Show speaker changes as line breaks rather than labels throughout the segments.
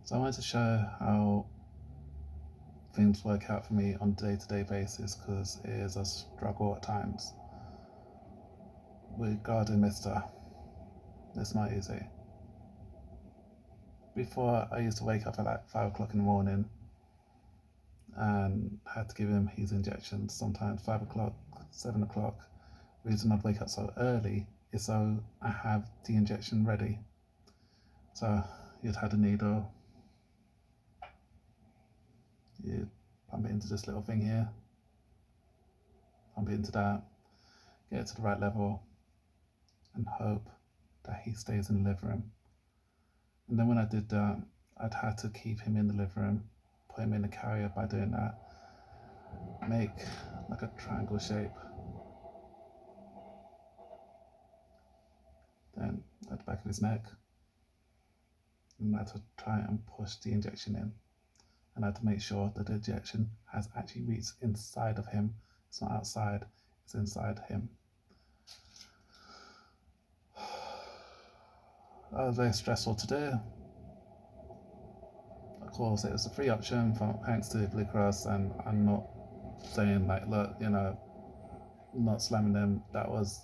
So I wanted to show how things work out for me on a day-to-day basis because it is a struggle at times. Regarding Mister, it's not easy. Before, I used to wake up at like 5 o'clock in the morning and had to give him his injections, sometimes 5 o'clock, 7 o'clock. The reason I'd wake up so early is so I have the injection ready. So you'd have a needle, you'd pump it into this little thing here, pump it into that, get it to the right level, and hope that he stays in the living room. And then when I did that, I'd had to keep him in the living room, put him in the carrier by doing that, make like a triangle shape, then at the back of his neck, and I had to try and push the injection in. And I had to make sure that the injection has actually reached inside of him. It's not outside, it's inside him. That was very stressful to do. Of course, it was a free option thanks to Blue Cross, and I'm not saying like, look, not slamming them. That was,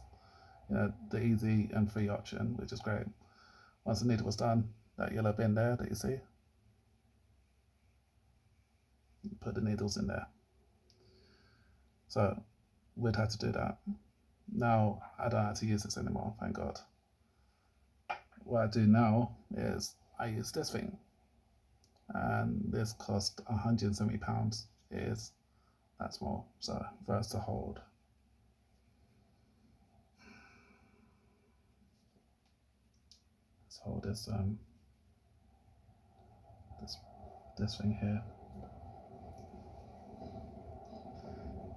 the easy and free option, which is great. Once the needle was done, that yellow bin there that you see, put the needles in there. So we'd have to do that. Now I don't have to use this anymore, thank God. What I do now is I use this thing, and this cost £170. That's more. So for us to hold, let's hold this thing here.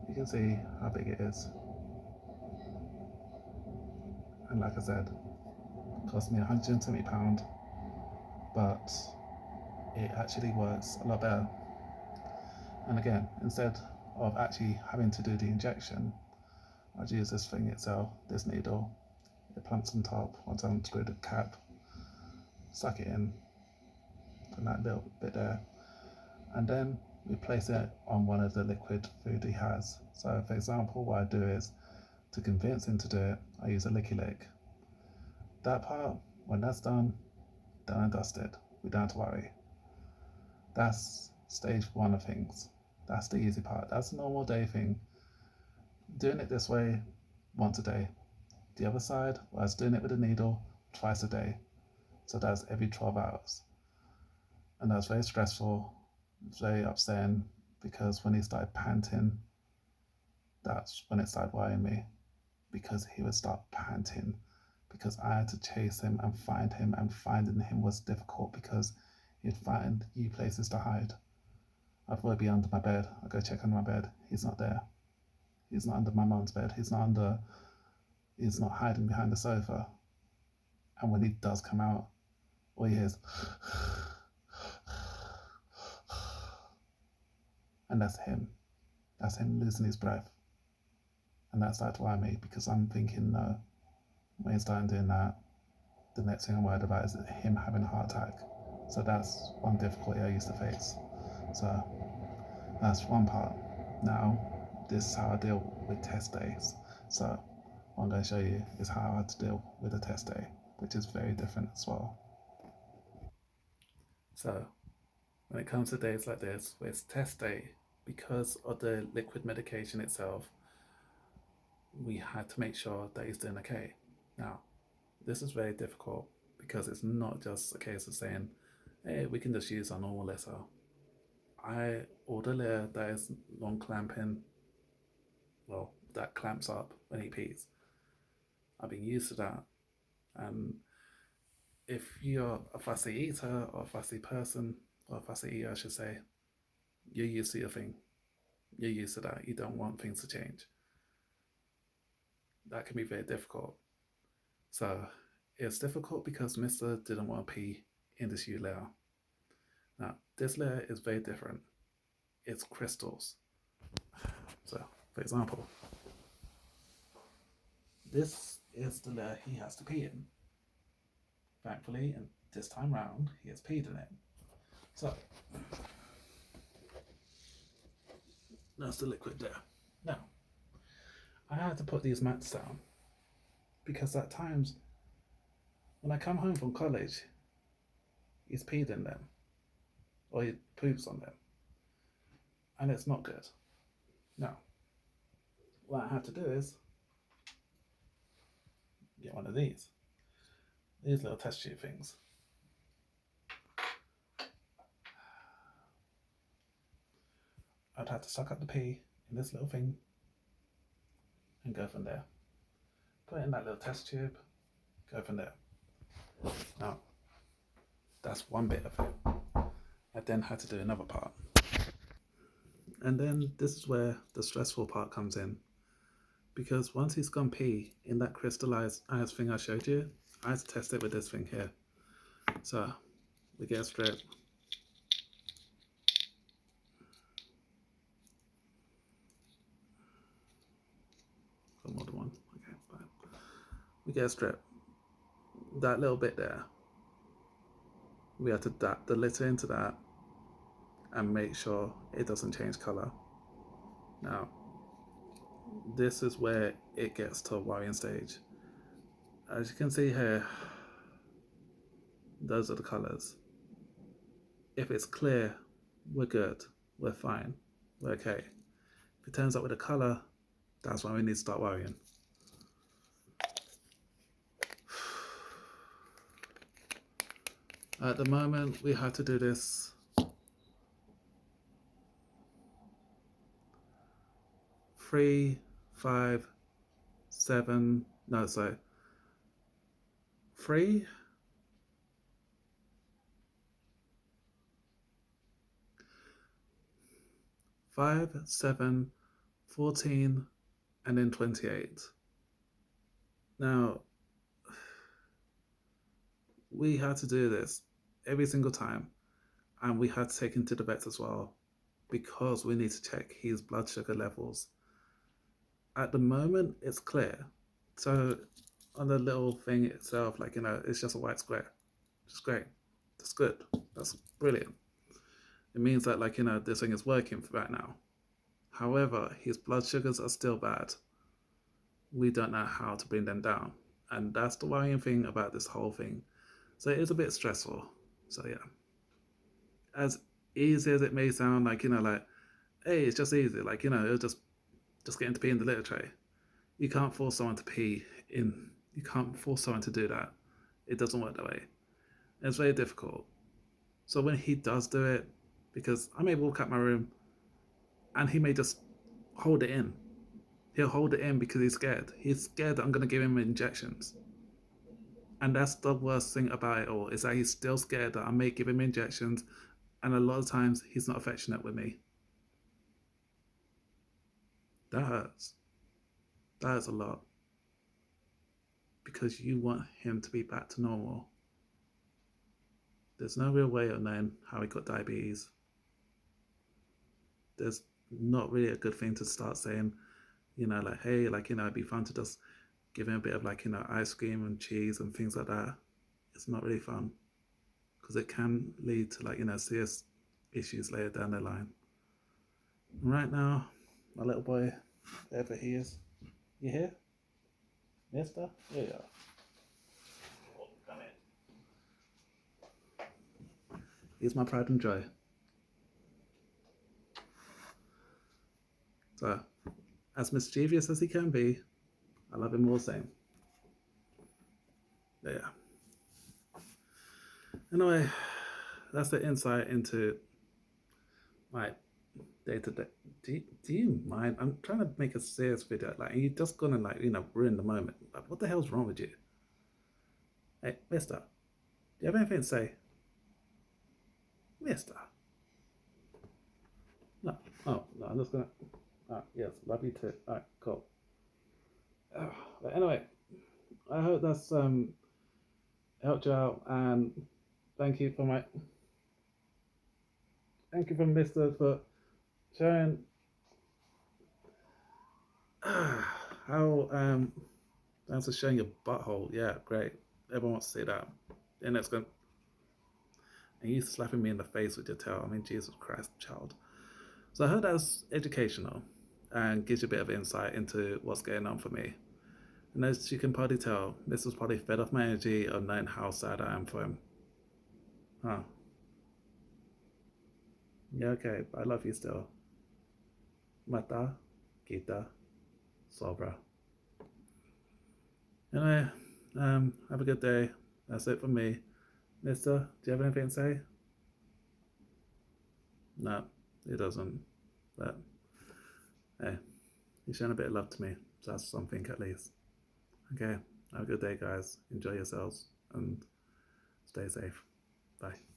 You can see how big it is, and like I said, it cost me £170, but it actually works a lot better. And again, instead of actually having to do the injection, I'd use this thing itself, this needle. It plumps on top once I unscrew the cap, suck it in, and that little bit there, and then we place it on one of the liquid food he has. So for example, what I do is, to convince him to do it, I use a licky lick. That part, when that's done and dusted, we don't have to worry. That's stage one of things. That's the easy part. That's a normal day thing. Doing it this way once a day. The other side, I was doing it with a needle twice a day. So that's every 12 hours. And that was very stressful, very upsetting, because when he started panting, that's when it started worrying me, because he would start panting, because I had to chase him, and finding him was difficult because he'd find new places to hide. I'd probably be under my bed. I'd go check under my bed. He's not there. He's not under my mom's bed. He's not hiding behind the sofa. And when he does come out, all he hears, and that's him. That's him losing his breath. And that started to worry me, because I'm thinking, no, when he's starting doing that, the next thing I'm worried about is him having a heart attack. So that's one difficulty I used to face. So that's one part. Now, this is how I deal with test days. So what I'm going to show you is how I had to deal with a test day, which is very different as well. So when it comes to days like this, where it's test day, because of the liquid medication itself, we had to make sure that he's doing okay. Now, this is very difficult because it's not just a case of saying, hey, we can just use our normal letter. I order a letter that is non-clamping, well, that clamps up when he pees. I've been used to that. And if you're a fussy eater, or a fussy person, or a fussy eater, I should say, you're used to your thing. You're used to that. You don't want things to change. That can be very difficult. So it's difficult because Mr. didn't want to pee in this U layer. Now, this layer is very different. It's crystals. So, for example, this is the layer he has to pee in. Thankfully, and this time round, he has peed in it. So that's the liquid there. Now I had to put these mats down because at times when I come home from college, he's peed in them or he poops on them, and it's not good. Now, what I had to do is get one of these little test tube things. I'd have to suck up the pee in this little thing and go from there. Put it in that little test tube, go from there. Now, that's one bit of it. I then had to do another part. And then this is where the stressful part comes in. Because once he's gone pee in that crystallized ice thing I showed you, I had to test it with this thing here. So we get a strip. Got more than one. Okay, fine. We get a strip. That little bit there, we have to dab the litter into that and make sure it doesn't change color. Now, this is where it gets to a worrying stage. As you can see here, those are the colors. If it's clear, we're good, we're fine, we're okay. If it turns out with a color, that's when we need to start worrying. At the moment, we had to do this 3, 5, 7, no, sorry, 3, 5, 7, 14, and then 28. Now, we had to do this every single time, and we had to take him to the vets as well because we need to check his blood sugar levels. At the moment, it's clear. So on the little thing itself, like, it's just a white square. It's great. That's good. That's brilliant. It means that, this thing is working for right now. However, his blood sugars are still bad. We don't know how to bring them down. And that's the worrying thing about this whole thing. So it is a bit stressful. So yeah. As easy as it may sound, hey, it's just easy. It'll just get him to pee in the litter tray. You can't force someone to pee in. You can't force someone to do that. It doesn't work that way. It's very difficult. So when he does do it, because I may walk out my room and he may just hold it in. He'll hold it in because he's scared. He's scared that I'm going to give him injections. And that's the worst thing about it all, is that he's still scared that I may give him injections, and a lot of times he's not affectionate with me. That hurts. That hurts a lot. Because you want him to be back to normal. There's no real way of knowing how he got diabetes. There's not really a good thing to start saying, hey, it'd be fun to just give him a bit of ice cream and cheese and things like that. It's not really fun because it can lead to serious issues later down the line. And right now, my little boy, wherever he is, you here? Mister? Here you are. Oh, come in. He's my pride and joy. So, as mischievous as he can be, I love him all the same. Yeah. Anyway, that's the insight into my day-to-day. Do you mind? I'm trying to make a serious video, you're just gonna ruin the moment. What the hell's wrong with you? Hey, mister, do you have anything to say? Mister? No. Oh, no, I'm just gonna... yes, love you too. Alright, cool. But anyway, I hope that's helped you out, and thank you for Mr. for sharing how thanks for showing your butthole. Yeah, great. Everyone wants to see that. And And you slapping me in the face with your tail. I mean, Jesus Christ, child. So I heard that's educational and gives you a bit of insight into what's going on for me. And as you can probably tell, this was probably fed off my energy of knowing how sad I am for him. Huh. Yeah, okay, but I love you still. Mata, kita, sobra. Anyway, have a good day. That's it from me. Mister, do you have anything to say? No, it doesn't. But hey, you're showing a bit of love to me. So that's something at least. Okay, have a good day, guys. Enjoy yourselves and stay safe. Bye.